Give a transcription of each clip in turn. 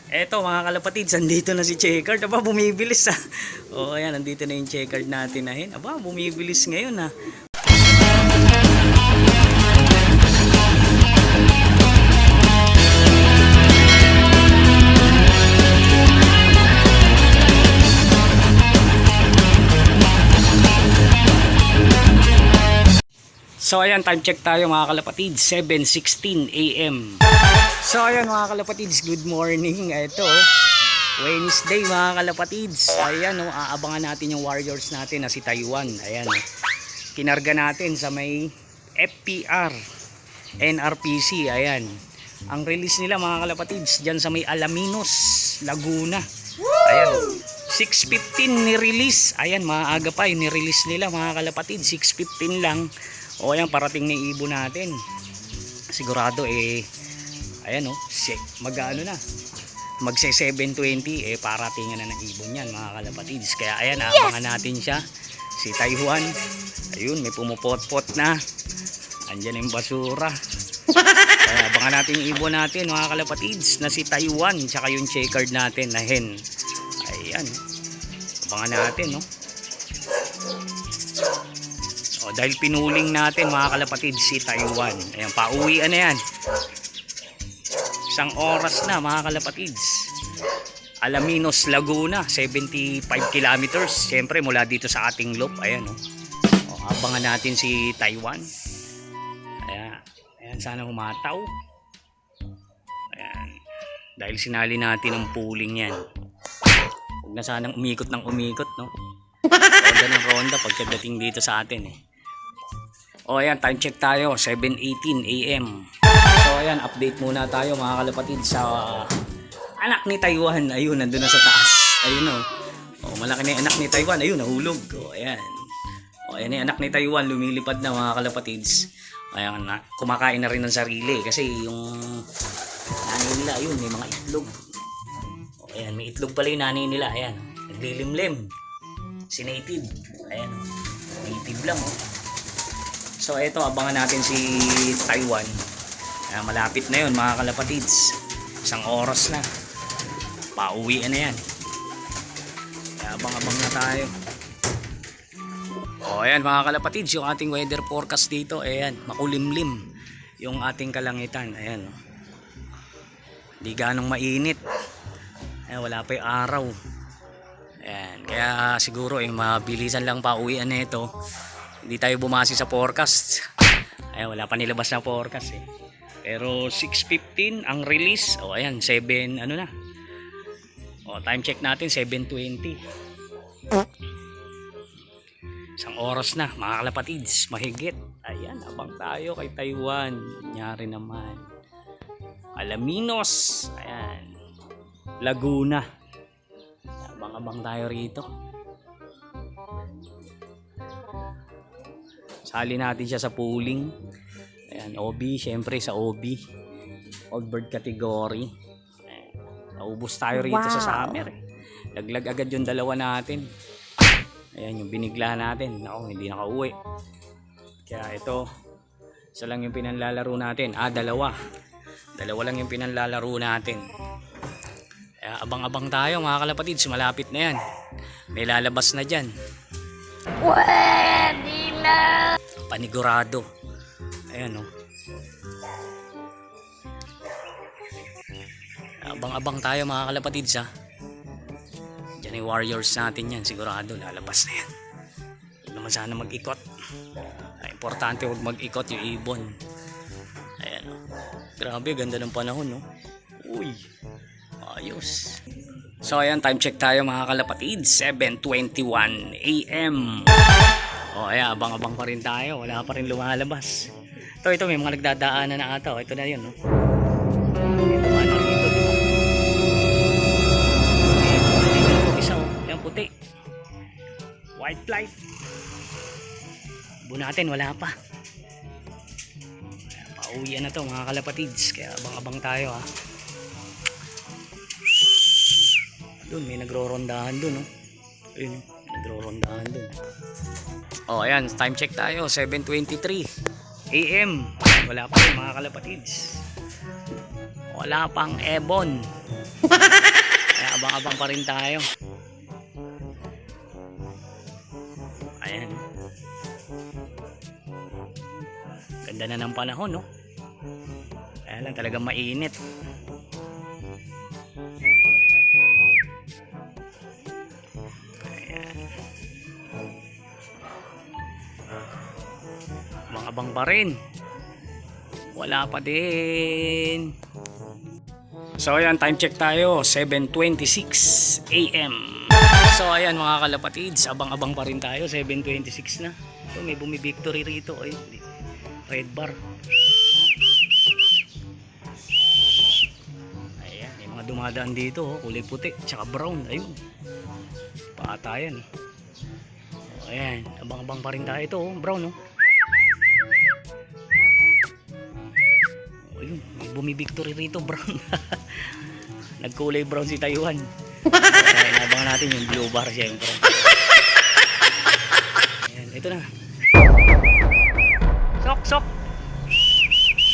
Eto mga kalapatids, andito na si Checkered. Aba, bumibilis ah. O ayan, andito na yung Checkered natin na hin. Aba, bumibilis ngayon ah. So ayan, time check tayo mga kalapatids, 7:16 AM. So ayan mga kalapatids, good morning. Ito Wednesday mga kalapatids. Ayan aabangan natin yung Warriors natin na si Taiwan. Ayan kinarga natin sa may FPR NRPC. Ayan ang release nila mga kalapatids dyan sa may Alaminos, Laguna. Ayan 6:15 ni-release. Ayan maaga pa yung ni-release nila mga kalapatids, 6:15 lang. O ayan, parating na ibon natin. Sigurado ayan mag-ano na, magse 7:20 paratingan na ng ibon yan mga kalapatids. Kaya ayan, abangan natin siya, si Taiwan. Ayun, may pumupot-pot na, andyan yung basura. Kaya abangan natin yung ibon natin mga kalapatids na si Taiwan, tsaka yung Checkered natin na hen. Ayan, abangan natin dahil pinuling natin mga kalapatids si Taiwan. Ayan, pauwian na yan. Isang oras na mga kalapatids. Alaminos, Laguna, 75 kilometers. Siyempre mula dito sa ating loop. Ayan abangan natin si Taiwan. Ayan, sana humataw. Ayan, dahil sinali natin ang pooling yan. Huwag na sanang umikot ng umikot, no? Ronda ng ronda pagkadating dito sa atin O ayan, time check tayo, 7:18 AM. So ayan, update muna tayo mga kalapatids sa anak ni Taiwan. Ayun, nandun na sa taas. Ayun malaki na yung anak ni Taiwan. Ayun, nahulog. Ayan yung anak ni Taiwan, lumilipad na mga kalapatids. Ayan, kumakain na rin ng sarili. Kasi yung nanay nila, ayun, may mga itlog. Ayan, may itlog pala yung nanay nila. Ayan, naglilimlim. Si native. Ayan, native lang So ito, abangan natin si Taiwan. Malapit na yun mga kalapatids. Isang oras na. Pauwian na yan. Abang-abang na tayo. Ayan mga kalapatids, yung ating weather forecast dito. Ayan, makulimlim yung ating kalangitan. Ayan. Hindi ganong mainit. Ayan, wala pa yung araw. Ayan, kaya siguro mabilisan lang pauwian na ito. Hindi tayo bumasi sa forecast. Wala pa nilabas na forecast Pero 6:15 ang release. Ayan, 7 ano na. Time check natin 7:20. Isang oras na mga kalapatids, mahigit. Ayan, abang tayo kay Taiwan. Nyari naman. Alaminos. Ayan. Laguna. Abang-abang tayo rito. Sali natin siya sa pooling. Ayan, OB, syempre sa OB. Old bird category. Ayan, naubos tayo rito sa summer. Laglag agad yung dalawa natin. Ayan, yung binigla natin. Hindi nakauwi. Kaya ito, isa lang yung pinanlalaro natin. Dalawa. Dalawa lang yung pinanlalaro natin. Kaya abang-abang tayo mga kalapatids. Malapit na yan. May lalabas na dyan. Pwede na! Panigurado. Ayan abang-abang tayo mga kalapatids Diyan yung Warriors natin yan. Sigurado lalabas na yan. Huwag naman sana mag-ikot. Importante huwag mag-ikot yung ibon. Ayan grabe, ganda ng panahon Uy, ayos. So ayan, time check tayo mga kalapatids, 7:21 AM. Ayan, abang-abang pa rin tayo. Wala pa rin lumalabas. Ito may mga nagdadaanan na ata. Ito na yun Ito man dito, diba? Ito isa yung puti. White flight. Natin wala pa. Pauwian na to mga kalapatids. Kaya abang-abang tayo Doon may nagro-rondahan doon Ayun, nagro-rondahan doon. Ayan, time check tayo, 7:23 AM. Wala pa rin mga kalapatids. Wala pang ebon. abang pa rin tayo. Ayan. Ganda na ng panahon, no? Kaya lang talagang mainit. Ayan. Abang pa rin. Wala pa din. So ayan, time check tayo, 7:26 AM. So ayan mga kalapatids, abang-abang pa rin tayo, 7:26 na. So may bumi-victory rito, ay red bar. Ayan, may mga dumadaan dito, kulay puti, tsaka brown, ayun. Paatayan. So ayan, abang-abang pa rin tayo ito, brown, no. Ayun, may bumi-victory rito, brown. Nagkulay brown si Taiwan. Kaya inabangan natin yung blue bar siyempre. Ayan, ito na. Sok, sok.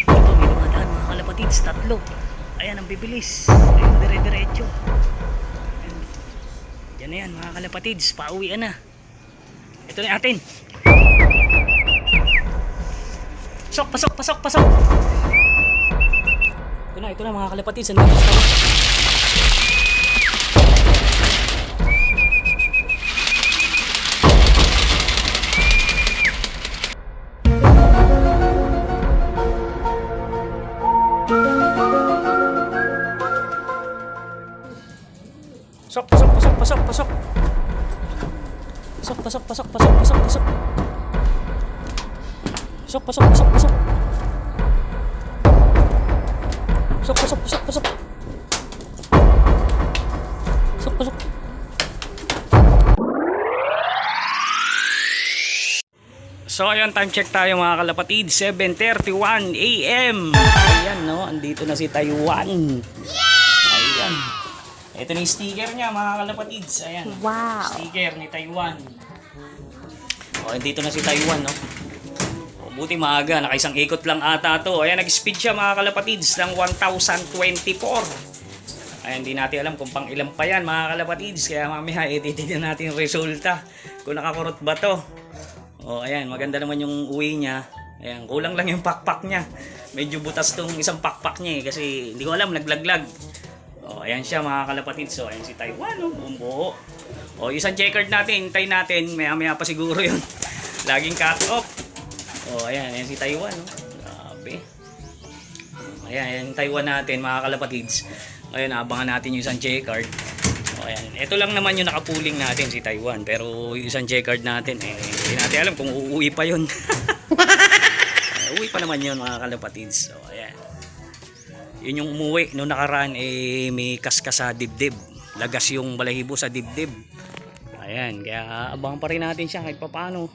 Ito, may dumadaan mga kalapatids, tatlo. Ayan, ang bibilis. Ayun, dire-diretso. Ayan. Yan na yan mga kalapatids, pauwian na. Ito na atin. Sok, pasok, pasok, pasok. Ito na mga kalapatids, ano? Pasok, pasok, pasok, pasok, pasok. Pasok, pasok, pasok, pasok, pasok, pasok. Pasok, pasok, pasok, pasok. Pasok, pasok, pasok, pasok. Pasok, pasok. So ayan, time check tayo mga kalapatid, 7:31 AM. Ayan, no, andito na si Taiwan. Ayan. Ito na yung sticker niya mga kalapatids. Ayan. Wow. Sticker ni Taiwan. O, andito na si Taiwan, no. Buti maaga, nakaisang ikot lang ata to. Ayan, nag-speed siya mga kalapatids ng 1024. Ayan, hindi natin alam kung pang ilan pa yan mga kalapatids. Kaya mamaya, titignan natin yung resulta. Kung nakakurot ba to. O, ayan, maganda naman yung uwi niya. Ayan, kulang lang yung pakpak niya. Medyo butas tong isang pakpak niya kasi hindi ko alam, naglaglag. O, ayan siya mga kalapatids. So, ayan si Taiwan, bumbuo. O, isang checkered natin, hintay natin. Maya-maya pa siguro yun. Laging cut off. Oh, ayan, ayan si Taiwan, no? Grabe. Ayan, ayan yung Taiwan natin, mga kalapatids. Ngayon, abangan natin yung isang checkered. Oh, ayan. Ito lang naman yung nakapuling natin, si Taiwan. Pero yung isang checkered natin, hindi natin alam kung uuwi pa yun. Uuwi pa naman yun, mga kalapatids. So, ayan. Yun yung umuwi. Noong nakaraan, may kaskas sa dibdib. Lagas yung balahibo sa dibdib. Ayan, kaya abangan pa rin natin siya kahit paano.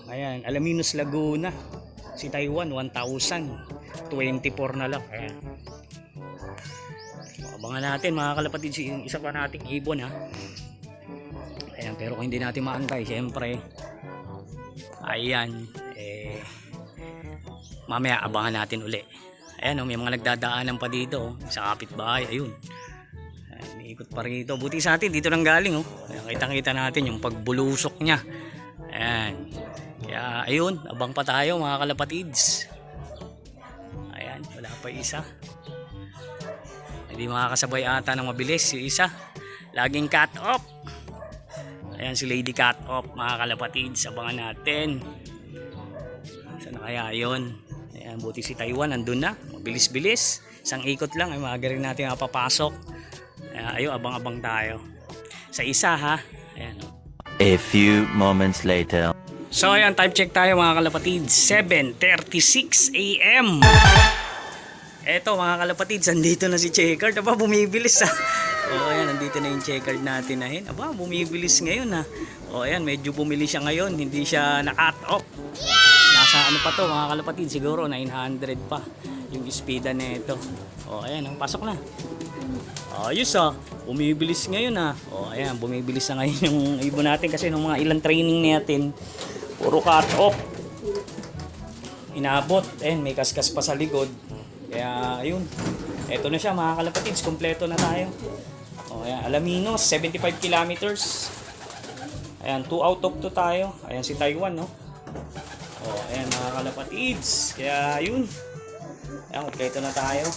Ayan, Alaminos Laguna. Si Taiwan, 1,024 na lang. Ayan. Abangan natin mga kalapatids, isa pa nating ibon, ha. Ayan, pero kung hindi natin maantay, syempre. Ayan, mamaya abangan natin uli. Ayan, may mga nagdadaanan pa dito, sa kapitbahay. Ayun. Ayan, may ikot pa rito. Buti sa atin, dito nang galing, oh. Ayan, kitang-kita natin yung pagbulusok niya. Ayan. Kaya ayun, abang pa tayo mga kalapatids. Ayan, wala pa isa. Hindi makakasabay ata ng mabilis yung isa. Laging cut off. Ayan si Lady Cut Off mga kalapatids, abangan natin. Saan na kaya yun? Ayan, buti si Taiwan nandun na. Mabilis-bilis. Isang ikot lang ay maaga rin natin mapapasok. Ayun, abang-abang tayo. Sa isa, ha. Ayan. A few moments later. So ayan, time check tayo mga kalapatids, 7:36 AM. Eto mga kalapatids, andito na si checkered. Aba, bumibilis, ha. O ayan, nandito na yung checkered natin na hin. Aba, bumibilis ngayon, ha. O ayan, medyo bumili siya ngayon, hindi siya na-cut off. Nasa ano pa to mga kalapatids, siguro 900 pa yung speeda na ito. O ayan, pasok na. Ayos, ha. Bumibilis ngayon, ha. O ayan, bumibilis na ngayon yung ibon natin kasi nung mga ilang training natin, puro cut off. Inabot. Ayan, may kaskas pa sa likod. Kaya, ayun. Eto na siya mga kalapatids. Kompleto na tayo. O, ayan. Alaminos, 75 kilometers. Ayan, 2 out of 2 tayo. Ayan si Taiwan, no? O, ayan mga kalapatids. Kaya, yun. Ayan, kompleto na tayo.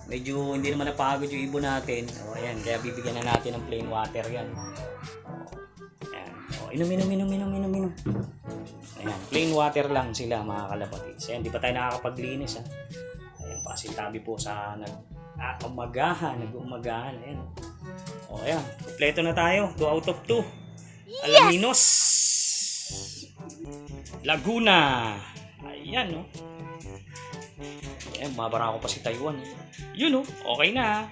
Medyo hindi naman napagod yung ibon natin. O, ayan. Kaya bibigyan na natin ng plain water yan. Ayan. O, inom. Ayan, plain water lang sila mga kalapatids. Ayan, di pa tayo nakakapaglinis, ha. Ayan, pasintabi po sa nag-umagahan. Ayan. O, ayan. Kompleto na tayo. 2 out of 2. Alaminos. Laguna. Ayan, no. Ayan, mabara ko pa si Taiwan. Yun, no. Okay na.